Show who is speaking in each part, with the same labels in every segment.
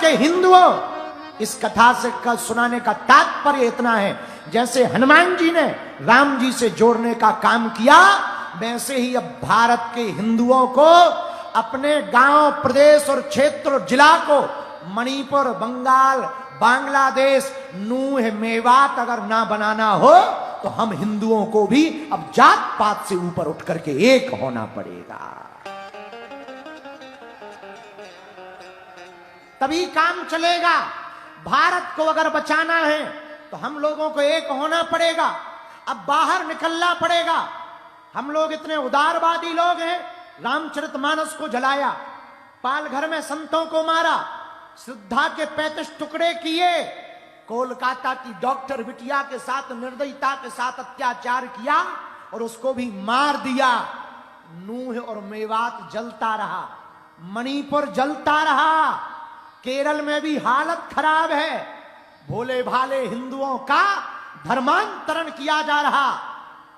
Speaker 1: के हिंदुओं, इस कथा से सुनाने का तात्पर्य इतना है, जैसे हनुमान जी ने राम जी से जोड़ने का काम किया, वैसे ही अब भारत के हिंदुओं को अपने गांव, प्रदेश और क्षेत्र और जिला को मणिपुर, बंगाल, बांग्लादेश, नूह, मेवात अगर ना बनाना हो तो हम हिंदुओं को भी अब जात पात से ऊपर उठ करके एक होना पड़ेगा, तभी काम चलेगा। भारत को अगर बचाना है तो हम लोगों को एक होना पड़ेगा, अब बाहर निकलना पड़ेगा। हम लोग इतने उदारवादी लोग हैं, रामचरितमानस को जलाया, पालघर में संतों को मारा, श्रद्धा के 35 टुकड़े किए, कोलकाता की डॉक्टर बिटिया के साथ निर्दयता के साथ अत्याचार किया और उसको भी मार दिया। नूह और मेवात जलता रहा, मणिपुर जलता रहा, केरल में भी हालत खराब है, भोले भाले हिंदुओं का धर्मांतरण किया जा रहा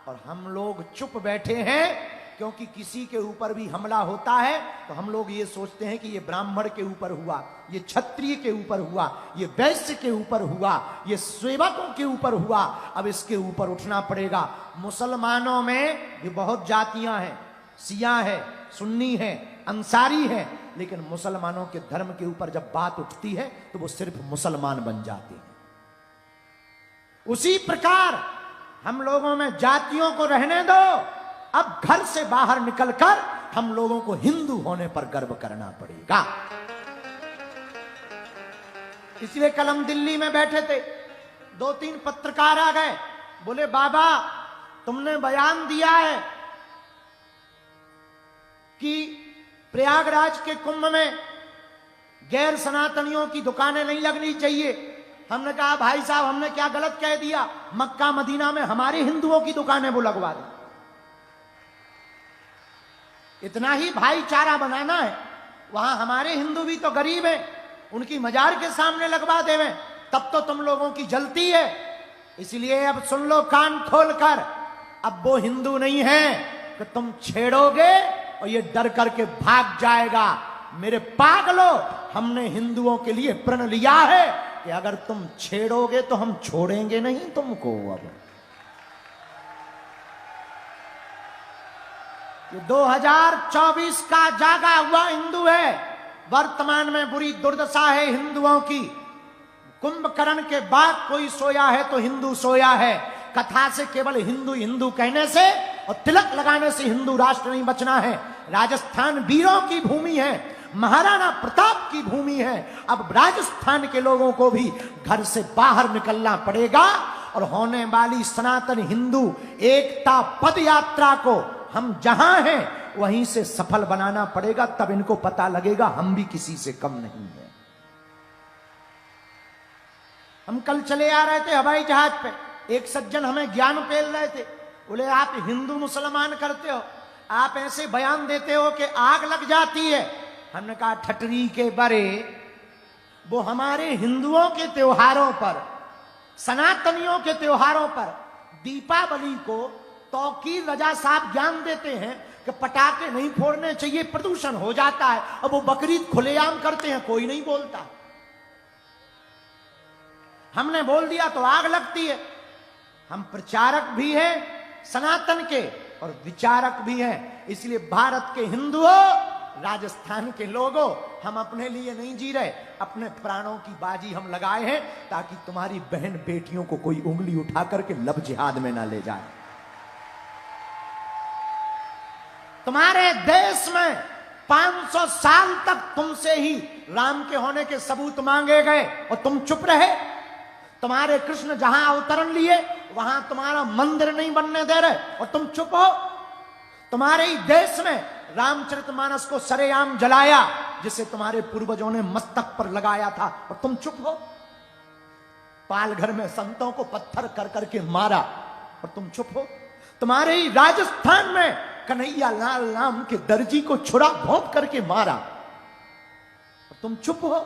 Speaker 1: और हम लोग चुप बैठे हैं, क्योंकि किसी के ऊपर भी हमला होता है तो हम लोग ये सोचते हैं कि ये ब्राह्मण के ऊपर हुआ, ये क्षत्रिय के ऊपर हुआ, ये वैश्य के ऊपर हुआ, ये सेवकों के ऊपर हुआ, अब इसके ऊपर उठना पड़ेगा। मुसलमानों में भी बहुत जातियां हैं, शिया है, सुन्नी है, अंसारी है, लेकिन मुसलमानों के धर्म के ऊपर जब बात उठती है तो वो सिर्फ मुसलमान बन जाते हैं। उसी प्रकार हम लोगों में जातियों को रहने दो, अब घर से बाहर निकलकर हम लोगों को हिंदू होने पर गर्व करना पड़ेगा। इसलिए कल हम दिल्ली में बैठे थे, 2-3 पत्रकार आ गए, बोले बाबा तुमने बयान दिया है कि प्रयागराज के कुंभ में गैर सनातनियों की दुकानें नहीं लगनी चाहिए। हमने कहा भाई साहब हमने क्या गलत कह दिया, मक्का मदीना में हमारे हिंदुओं की दुकानें वो लगवा दें, इतना ही भाईचारा बनाना है। वहां हमारे हिंदू भी तो गरीब हैं, उनकी मजार के सामने लगवा देवे, तब तो तुम लोगों की जलती है। इसलिए अब सुन लो कान खोलकर, अब वो हिंदू नहीं है कि तुम छेड़ोगे और ये डर करके भाग जाएगा। मेरे पागलो, हमने हिंदुओं के लिए प्रण लिया है कि अगर तुम छेड़ोगे तो हम छोड़ेंगे नहीं तुमको। अब 2024 का जागा हुआ हिंदू है, वर्तमान में बुरी दुर्दशा है हिंदुओं की। कुंभकर्ण के बाद कोई सोया है तो हिंदू सोया है। कथा से केवल हिंदू हिंदू कहने से और तिलक लगाने से हिंदू राष्ट्र नहीं बचना है। राजस्थान वीरों की भूमि है, महाराणा प्रताप की भूमि है। अब राजस्थान के लोगों को भी घर से बाहर निकलना पड़ेगा और होने वाली सनातन हिंदू एकता पद यात्रा को हम जहां हैं वहीं से सफल बनाना पड़ेगा। तब इनको पता लगेगा हम भी किसी से कम नहीं है। हम कल चले आ रहे थे हवाई जहाज पे, एक सज्जन हमें ज्ञान पेल रहे थे, बोले आप हिंदू मुसलमान करते हो, आप ऐसे बयान देते हो कि आग लग जाती है। हमने कहा ठटरी के बरे, वो हमारे हिंदुओं के त्योहारों पर, सनातनियों के त्योहारों पर, दीपावली को तौकीर रजा साहब ज्ञान देते हैं कि पटाखे नहीं फोड़ने चाहिए, प्रदूषण हो जाता है। अब वो बकरीद खुलेआम करते हैं, कोई नहीं बोलता। हमने बोल दिया तो आग लगती है। हम प्रचारक भी हैं सनातन के और विचारक भी हैं। इसलिए भारत के हिंदुओं, राजस्थान के लोगों, हम अपने लिए नहीं जी रहे, अपने प्राणों की बाजी हम लगाए हैं ताकि तुम्हारी बहन बेटियों को कोई उंगली उठा करके लब जिहाद में ना ले जाए। तुम्हारे देश में 500 साल तक तुमसे ही राम के होने के सबूत मांगे गए और तुम चुप रहे। तुम्हारे कृष्ण जहां अवतरण लिए वहां तुम्हारा मंदिर नहीं बनने दे रहे और तुम चुप हो। तुम्हारे ही देश में रामचरितमानस को सरेआम जलाया, जिसे तुम्हारे पूर्वजों ने मस्तक पर लगाया था, और तुम चुप हो। पालघर में संतों को पत्थर कर करके मारा और तुम चुप हो। तुम्हारे ही राजस्थान में कन्हैया लाल नाम के दर्जी को छुरा भोंक करके मारा और तुम चुप हो।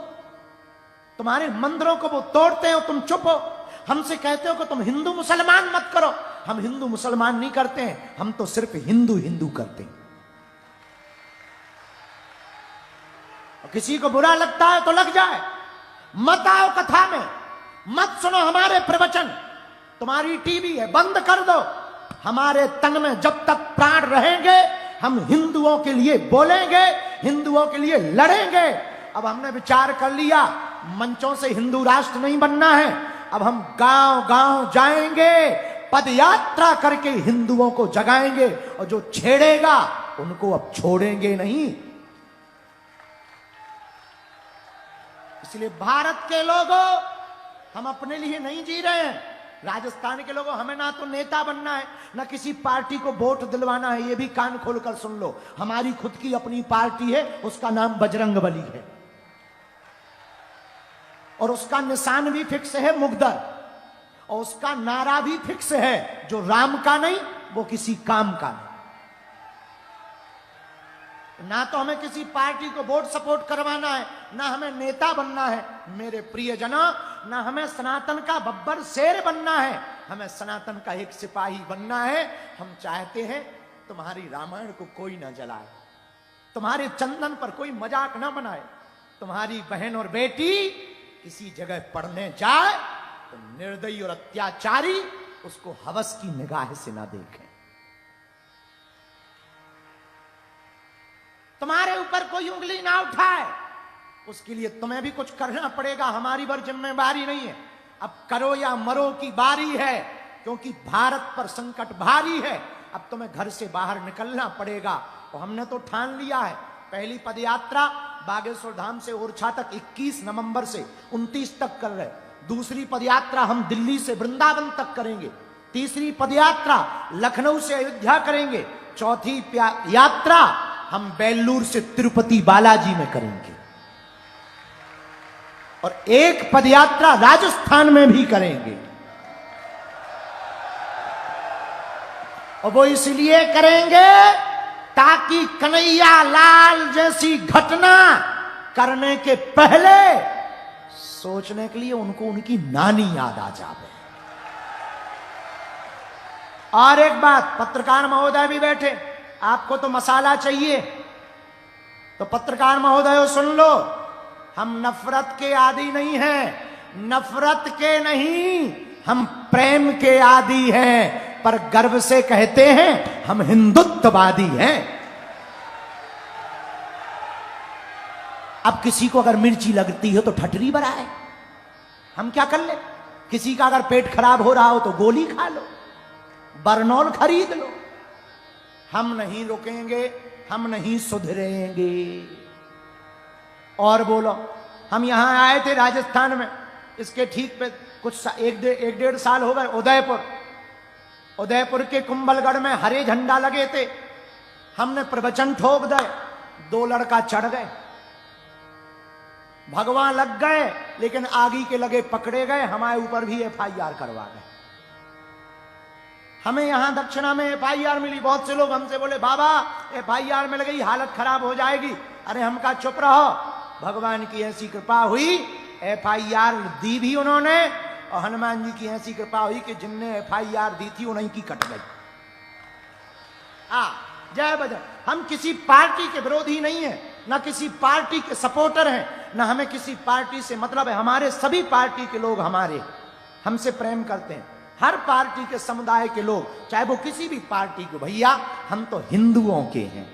Speaker 1: तुम्हारे मंदिरों को वो तोड़ते हो, तुम चुप हो। हमसे कहते हो कि तुम हिंदू मुसलमान मत करो। हम हिंदू मुसलमान नहीं करते हैं, हम तो सिर्फ हिंदू हिंदू करते हैं। और किसी को बुरा लगता है तो लग जाए, मत आओ कथा में, मत सुनो हमारे प्रवचन। तुम्हारी टीवी है, बंद कर दो। हमारे तन में जब तक प्राण रहेंगे हम हिंदुओं के लिए बोलेंगे, हिंदुओं के लिए लड़ेंगे। अब हमने विचार कर लिया मंचों से हिंदू राष्ट्र नहीं बनना है। अब हम गांव गांव जाएंगे, पद यात्रा करके हिंदुओं को जगाएंगे, और जो छेड़ेगा उनको अब छोड़ेंगे नहीं। इसलिए भारत के लोगों, हम अपने लिए नहीं जी रहे हैं। राजस्थान के लोगों, हमें ना तो नेता बनना है, ना किसी पार्टी को वोट दिलवाना है। ये भी कान खोलकर सुन लो, हमारी खुद की अपनी पार्टी है, उसका नाम बजरंगबली है, और उसका निशान भी फिक्स है मुगदर, और उसका नारा भी फिक्स है, जो राम का नहीं वो किसी काम का नहीं। ना तो हमें किसी पार्टी को वोट सपोर्ट करवाना है, ना हमें नेता बनना है मेरे प्रियजनों, ना हमें सनातन का बब्बर शेर बनना है, हमें सनातन का एक सिपाही बनना है। हम चाहते हैं तुम्हारी रामायण को कोई ना जलाए, तुम्हारे चंदन पर कोई मजाक ना बनाए, तुम्हारी बहन और बेटी किसी जगह पढ़ने जाए तो निर्दयी और अत्याचारी उसको हवस की निगाह से ना देखें। तुम्हारे ऊपर कोई उंगली ना उठाए, उसके लिए तुम्हें भी कुछ करना पड़ेगा। हमारी पर जिम्मेदारी नहीं है, अब करो या मरो की बारी है, क्योंकि भारत पर संकट भारी है। अब तुम्हें घर से बाहर निकलना पड़ेगा, और हमने तो ठान लिया है। पहली पदयात्रा बागेश्वर धाम से ओरछा तक 21 नवंबर से 29 तक कर रहे। दूसरी पदयात्रा हम दिल्ली से वृंदावन तक करेंगे। तीसरी पदयात्रा लखनऊ से अयोध्या करेंगे। चौथी यात्रा हम बेल्लूर से तिरुपति बालाजी में करेंगे, और एक पदयात्रा राजस्थान में भी करेंगे। और वो इसलिए करेंगे ताकि कन्हैया लाल जैसी घटना करने के पहले सोचने के लिए उनको उनकी नानी याद आ जाए। और एक बात, पत्रकार महोदय भी बैठे, आपको तो मसाला चाहिए, तो पत्रकार महोदय सुन लो, हम नफरत के आदी नहीं हैं, नफरत के नहीं, हम प्रेम के आदी हैं, पर गर्व से कहते हैं हम हिंदुत्ववादी हैं। अब किसी को अगर मिर्ची लगती हो तो ठटरी बराए, हम क्या कर ले? किसी का अगर पेट खराब हो रहा हो तो गोली खा लो, बरनौल खरीद लो। हम नहीं रुकेंगे, हम नहीं सुधरेंगे। और बोलो, हम यहां आए थे राजस्थान में, इसके ठीक पे कुछ एक डेढ़ साल हो गए। उदयपुर के कुंभलगढ़ में हरे झंडा लगे थे, हमने प्रवचन ठोक दिए, 2 लड़का चढ़ गए, भगवान लग गए, लेकिन आगे के लगे पकड़े गए, हमारे ऊपर भी FIR करवा गए। हमें यहां दक्षिणा में FIR मिली। बहुत से लोग हमसे बोले बाबा FIR में लगी, हालत खराब हो जाएगी। अरे हम कहा चुप रहो, भगवान की ऐसी कृपा हुई, FIR दी भी उन्होंने, और हनुमान जी की ऐसी कृपा हुई कि जिनने FIR दी थी उन्हीं की कट गई। जय बजरंग। हम किसी पार्टी के विरोधी नहीं है, ना किसी पार्टी के सपोर्टर हैं, ना हमें किसी पार्टी से मतलब है। हमारे सभी पार्टी के लोग हमसे प्रेम करते हैं, हर पार्टी के समुदाय के लोग, चाहे वो किसी भी पार्टी को। भैया हम तो हिंदुओं के हैं,